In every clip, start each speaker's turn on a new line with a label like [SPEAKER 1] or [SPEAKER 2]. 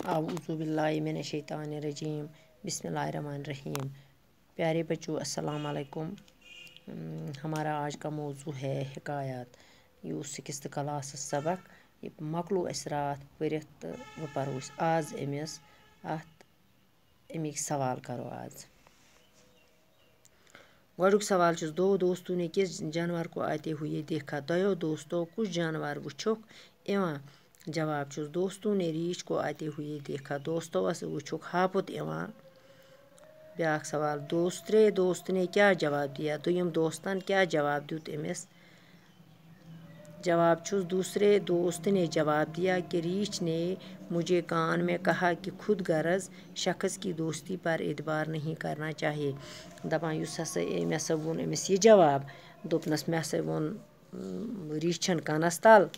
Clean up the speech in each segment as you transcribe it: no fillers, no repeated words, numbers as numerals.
[SPEAKER 1] आऊज़ु बिल्लाहि मिनश शैतानिर रजीम बिस्मिल्लाहिर रहमानिर रहीम। प्यारे बच्चों अस्सलाम वालेकुम। हमारा आज का मौजू है हिकायत। यू 6th क्लास सबक ये मकलो अस रात परित तो वो परो आज अमिस अत अमिक सवाल करो आज। गोडुक सवाल चुस दो दोस्तों ने किस जानवर को आते हुए देखा। दयो दोस्तों कुछ जानवर वुछुक इवां। जवाब चुस दोस्तों ने रीछ को आते हुए देखा। दोस्तों वस वुछुक हापुत इवां। ब्याक सवाल दूसरे दोस्त ने क्या जवाब दिया। दुयम दोस्तन क्या जवाब दुत अमिस। जवाब चुस दूसरे दोस्त ने जवाब दिया कि रीछ ने मुझे कान में कहा कि खुद गर्ज शख्स की दोस्ती पर एतबार नहीं करना चाहिए। दपान युस हसा मे हसा वोन अमिस ये जवाब दोपनस मे हसा वोन रीछन कानस तल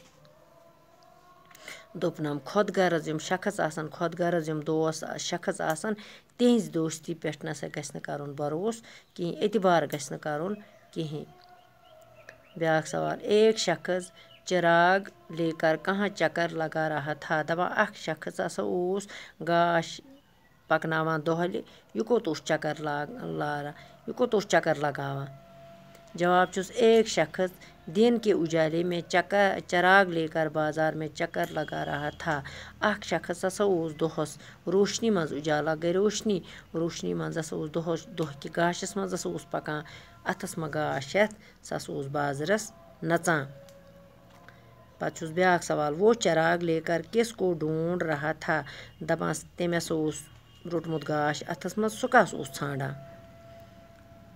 [SPEAKER 1] दोपनम खुद गर्ज यम शख्स आसन खुद गर्ज यम दोस्त शख्स आसन तिहंज दोस्ती पे नसा गछ करुन भरोस कहीं एतबार गछ करुन कहीं। ब्याक सवाल एक शख्स चिराग लेकर कहाँ चक्कर लगा रहा था। दपा अख शख्स हसा ओस गाश पकनावान दोहले यह कोत ओस चक्कर लारा यह कोत ओस चक्कर लगावान। जवाब चुस एक शख्स दिन के उजाले में चिराग लेकर बाजार में चक्कर लगा रहा था। अख शख्स हसा ओस दोहस रोशनी मज उजाला गई रोशनी मज हसा ओस दोहस दोह कि गाशस मज हसा ओस पकान अथस म गाश हेथ सह हसा ओस बाजरस नचान। पत चुस ब्याक सवाल वो चिराग लेकर किसको ढूंढ रहा था। दपान तम हसा ओस रोटमुत गाश अथस मज सह कस ओस छांडान।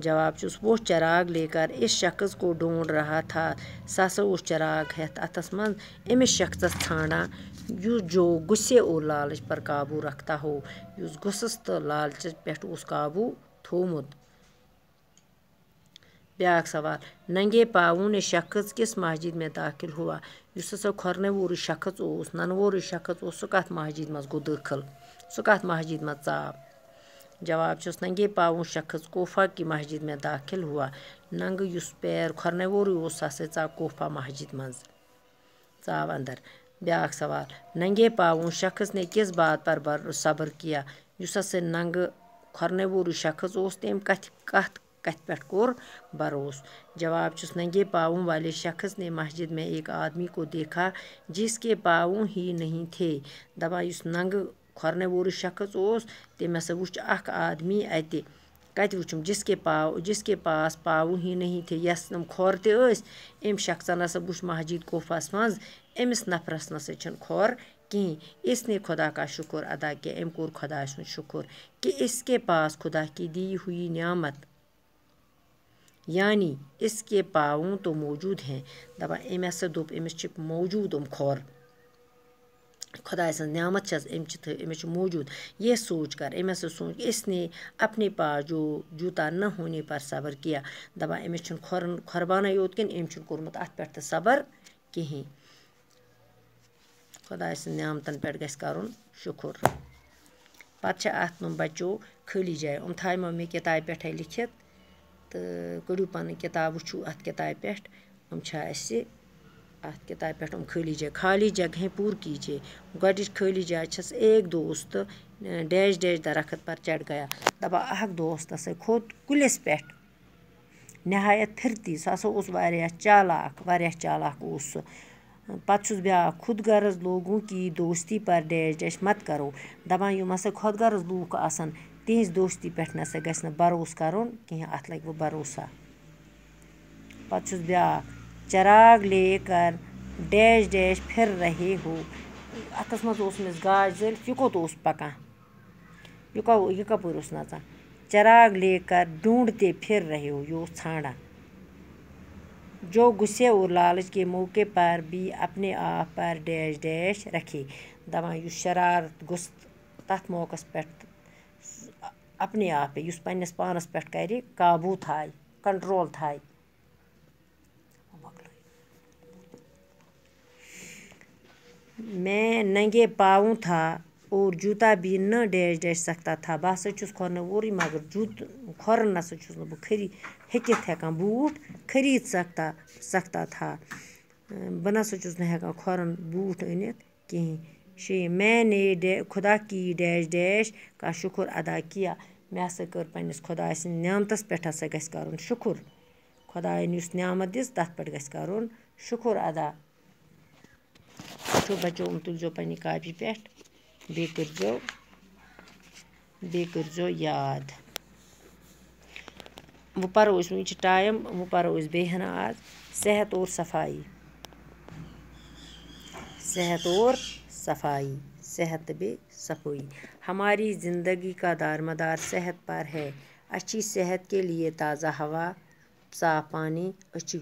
[SPEAKER 1] जवाब चुस वो चिराग लेकर इस शख्स को ढूंढ रहा था। सह हसा ओस चिराग हेथ अथस मज अमिस शख्सस छांडान युस जो गुस्से और लालच पर काबू रखता हो। युस गुस्सस तो लालच पे ओस काबू थोमुत। ब्याक सवाल नंगे पाँवों शख्स किस मस्जिद में दाखिल हुआ। युस हसा खोरने वोर शख्स ओस ननवोर शख्स ओस सह कथ मस्जिद मज गो दाखिल सह कथ मस्जिद मज चाव। जवाब चुस नंगे पाँवों शख्स कोफा की मस्जिद में दाखिल हुआ। नंग युस पैर खोरने वोर ओस सह हसा चाव कोफा मस्जिद मज चाव अंदर। ब्याक सवाल नंगे पाँवों शख्स ने किस बात पर सब्र किया। युस हसा नंग खोरने वोर शख्स ओस तम कथ पे कोर भरोस। जवाब चुस नंगे पाँवों वाले शख्स ने मस्जिद में एक आदमी को देखा जिसके पाँव ही नहीं थे। दपा युस नंग खोरने वोर शख्स ओस तम हसा वुच अख आदमी अति कत वुचम जिसके पास पाँव ही नहीं थे यस खोर ते अम शख्सन हसा वुच मस्जिद कोफास मज अमिस नफरस नसा छन खोर कहीं। इसने खुदा का शुक्र अदा किया। अम कोर खुदा सुन शुक्र कि इसके पास खुदा की दी हुई नियामत यानी इसके पाँव तो मौजूद हैं। दपा अम हसा दोप अमिस मौजूद खोर खुदा सं नियामत अमिस मौजूद। ये सोच कर अम हसा सोच इसने अपने पास जो जूता न होने पर सब्र किया। दपा अमिस खोरबान योत किन अम कोरमुत अत पे सब्र कहीं। खुदा सं नियामतन पे गछ करुन शुक्र। पत अत बच्चों खाली जाए थामो मे किताब पे लिखित तो कड़ू पन किताब वुचू अत किताब पे अत किताब पे खाली जगह पूर कीजिए। गोडिच खाली जाए छस एक दोस्त डैश डैश दरख्त पर चढ़ गया। दपा अख दोस्त हसा खोत कुलिस पे नहायत फिरती सह हसा ओस वारिया चालाक ओस सह। पत छुस ब्याक खुद गर्ज लोगों की दोस्ती पर डैश डैश मत करो। दपान यम हसा खुद गर्ज लूक आसन तिहंज दोस्ती पे नसा गछ भरोस करुन कहीं अत लग वो भरोसा। पत छुस ब्याक चिराग लेकर डैश डैश फिर रहे हो। अथस मज ओस अमिस गाश जलित यह कोत ओस पकान यह कपर ओस नचान। चिराग लेकर ढूंढते फिर रहे हो यह ओस छांडान। जो गुस्से और लालच के मौके पर भी अपने आप पर डैश डैश रखे। दपान युस शरारत गुस तथ मौकस पे अपने आप पे युस पन्नस पानस पे करे काबू थाय कंट्रोल थाय। मैं नंगे पाँव था और जूता भी न डैश डैश सकता था। बह हसा छुस खोरने वोर मगर खोरन नसा छुस न बह हेकित हेकान बूट खरीद सकता था। बह नसा छुस न हेकान खोरन बूट अनित कहीं। 6 मैंने खुदा की डैश डैश का शुक्र अदा किया मे हसा कर पन्निस खुदाय सिंद नियामतस पेठ हसा गस करन शुक्र खुदायन युस नियामत दिस तथ पेठ गस करन शुक्र अदा बच्चों तुलजो पन्नी कापी पेठ बे करजो याद वो परो वो टाइम वो परो बेहना आज सेहत और सफाई सेहत बे सफाई हमारी ज़िंदगी का दारमदार सेहत पर है। अच्छी सेहत के लिए ताज़ा हवा साफ़ पानी अच्छी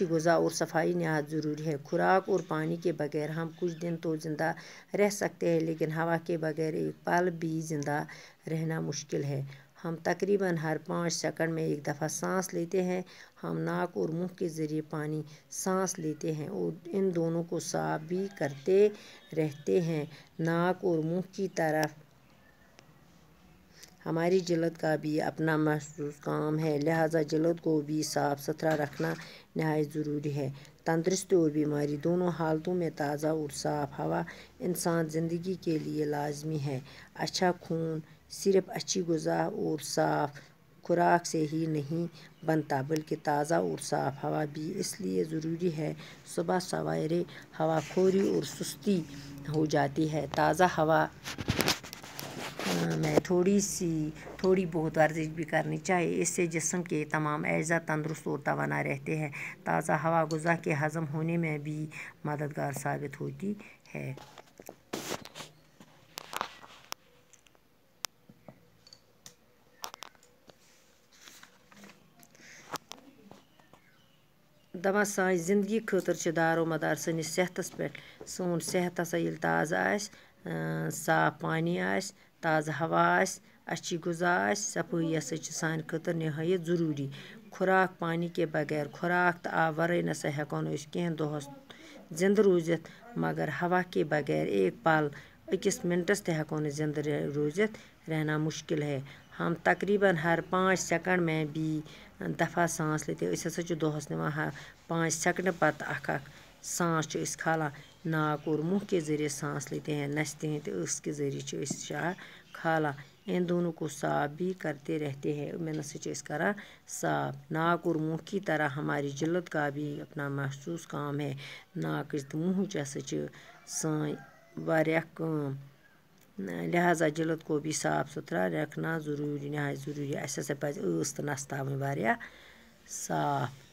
[SPEAKER 1] ग़िज़ा और सफाई नहायत ज़रूरी है। खुराक और पानी के बगैर हम कुछ दिन तो ज़िंदा रह सकते हैं, लेकिन हवा के बगैर एक पल भी ज़िंदा रहना मुश्किल है। हम तकरीबन हर 5 सेकंड में एक दफ़ा सांस लेते हैं। हम नाक और मुंह के ज़रिए पानी सांस लेते हैं और इन दोनों को साफ भी करते रहते हैं। नाक और मुंह की तरफ हमारी जिल्द का भी अपना महसूस काम है, लिहाजा जिल्द को भी साफ़ सुथरा रखना नहायत ज़रूरी है। तंदुरुस्ती और बीमारी दोनों हालतों में ताज़ा और साफ़ हवा इंसान ज़िंदगी के लिए लाजमी है। अच्छा खून सिर्फ अच्छी ग़िज़ा और साफ़ खुराक से ही नहीं बनता, बल्कि ताज़ा और साफ़ हवा भी इसलिए ज़रूरी है। सुबह सवेरे हवा खोरी और सुस्ती हो जाती है। ताज़ा हवा में थोड़ी बहुत वर्जिश भी करनी चाहिए, इससे जिस्म के तमाम अज़ा तंदुरुस्त और तवाना रहते हैं। ताज़ा हवा ग़िज़ा के हज़म होने में भी मददगार साबित होती है। दपा सान ज़िंदगी खतर दारो मदार सनिस सेहतस पे सोन सेहत हसा ये ताज़ा आस साफ पानी आस ताज़ा हवा आस अच्छी ग़िज़ा आस सफाई हसा सान खतर नहायत ज़रूरी। खुराक पानी के बगैर खुराक तो आब वरै नसा हेको कहें दोहस जिंद रूजित, मगर हवा के बगैर एक पल अकिस मिनटस ते हेको जिंद रूजित रहना मुश्किल है। हम तकरीबन हर 5 सेकंड में भी दफ़ा सांस लेते हैं। दोहस निवान 5 सेकंड पत अख सांस खाला नाक और मुंह के ज़रिए सांस लेते हैं, नसते हैं तो उस के ज़रिए खाला। इन दोनों को साफ भी करते रहते हैं। मैं नसा करा साफ नाक और मुंह की तरह हमारी जिल्द का भी अपना महसूस काम है। नाक तो मुँह सान वारिया काम, लिहाजा जिल्द को भी साफ सुथरा रखना ज़रूरी नहायत ज़रूरी। अस पज़ तो नस तावनी वारिया साफ।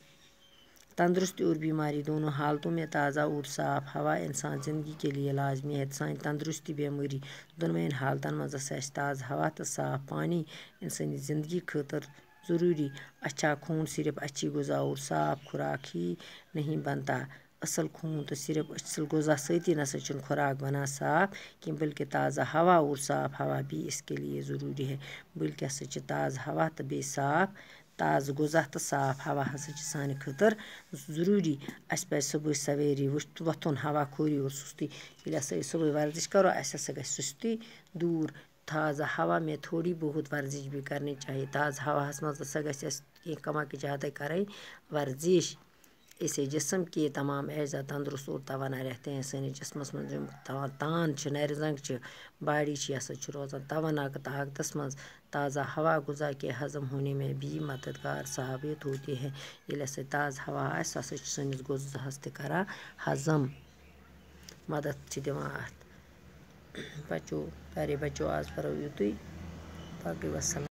[SPEAKER 1] तंदुरुस्ती और बीमारी दोनों हालतों में ताज़ा और साफ हवा इंसान ज़िंदगी के लिए लाजमी है। सान तंदुरुस्ती बेमारी दोनों हालतन मज ताज़ा हवा तो साफ पानी इंसानी ज़िंदगी खतर ज़रूरी। अच्छा खून सिर्फ अच्छी ग़िज़ा और साफ खुराक ही नहीं बनता, असल खून तो सिर्फ असल ग़िज़ा सती नसा खुराक बना साफ कि, बल्कि ताज़ा हवा और साफ हवा भी इसके लिए ज़रूरी है। बल्कि हसा ताज़ा हवा तो बे साफ ताज़ा ग़िज़ा तो साफ हवा हसा सान खतर ज़रूरी। अस पे सुबह सवेरे वथुन हवा खोरी और सुस्ती ये हसा सुबह वर्जिश करो अस हसा गई सुस्ती दूर। ताज़ा हवा में थोड़ी बहुत वर्जिश भी करनी चाहिए। ताज़ा हवा मज हसा गई कमा के ज़्यादा करें वर्जिश, इससे जिस्म के तमाम अज़ा तंदुरुस्त और तवाना रहते हैं। सानिस जिस्मस मज तान नर जंग बाड़ी रोजान तवाना ताकतस मज ताज़ा हवा ग़िज़ा के हज़म होने में भी मददगार साबित होती है। ये हसा ताज़ा हवा सो सनिस ग़िज़ाहस करा हज़म मदद दिवान। बच्चों प्यारे बच्चों आज परो युतुई बाकी वस्सलाम।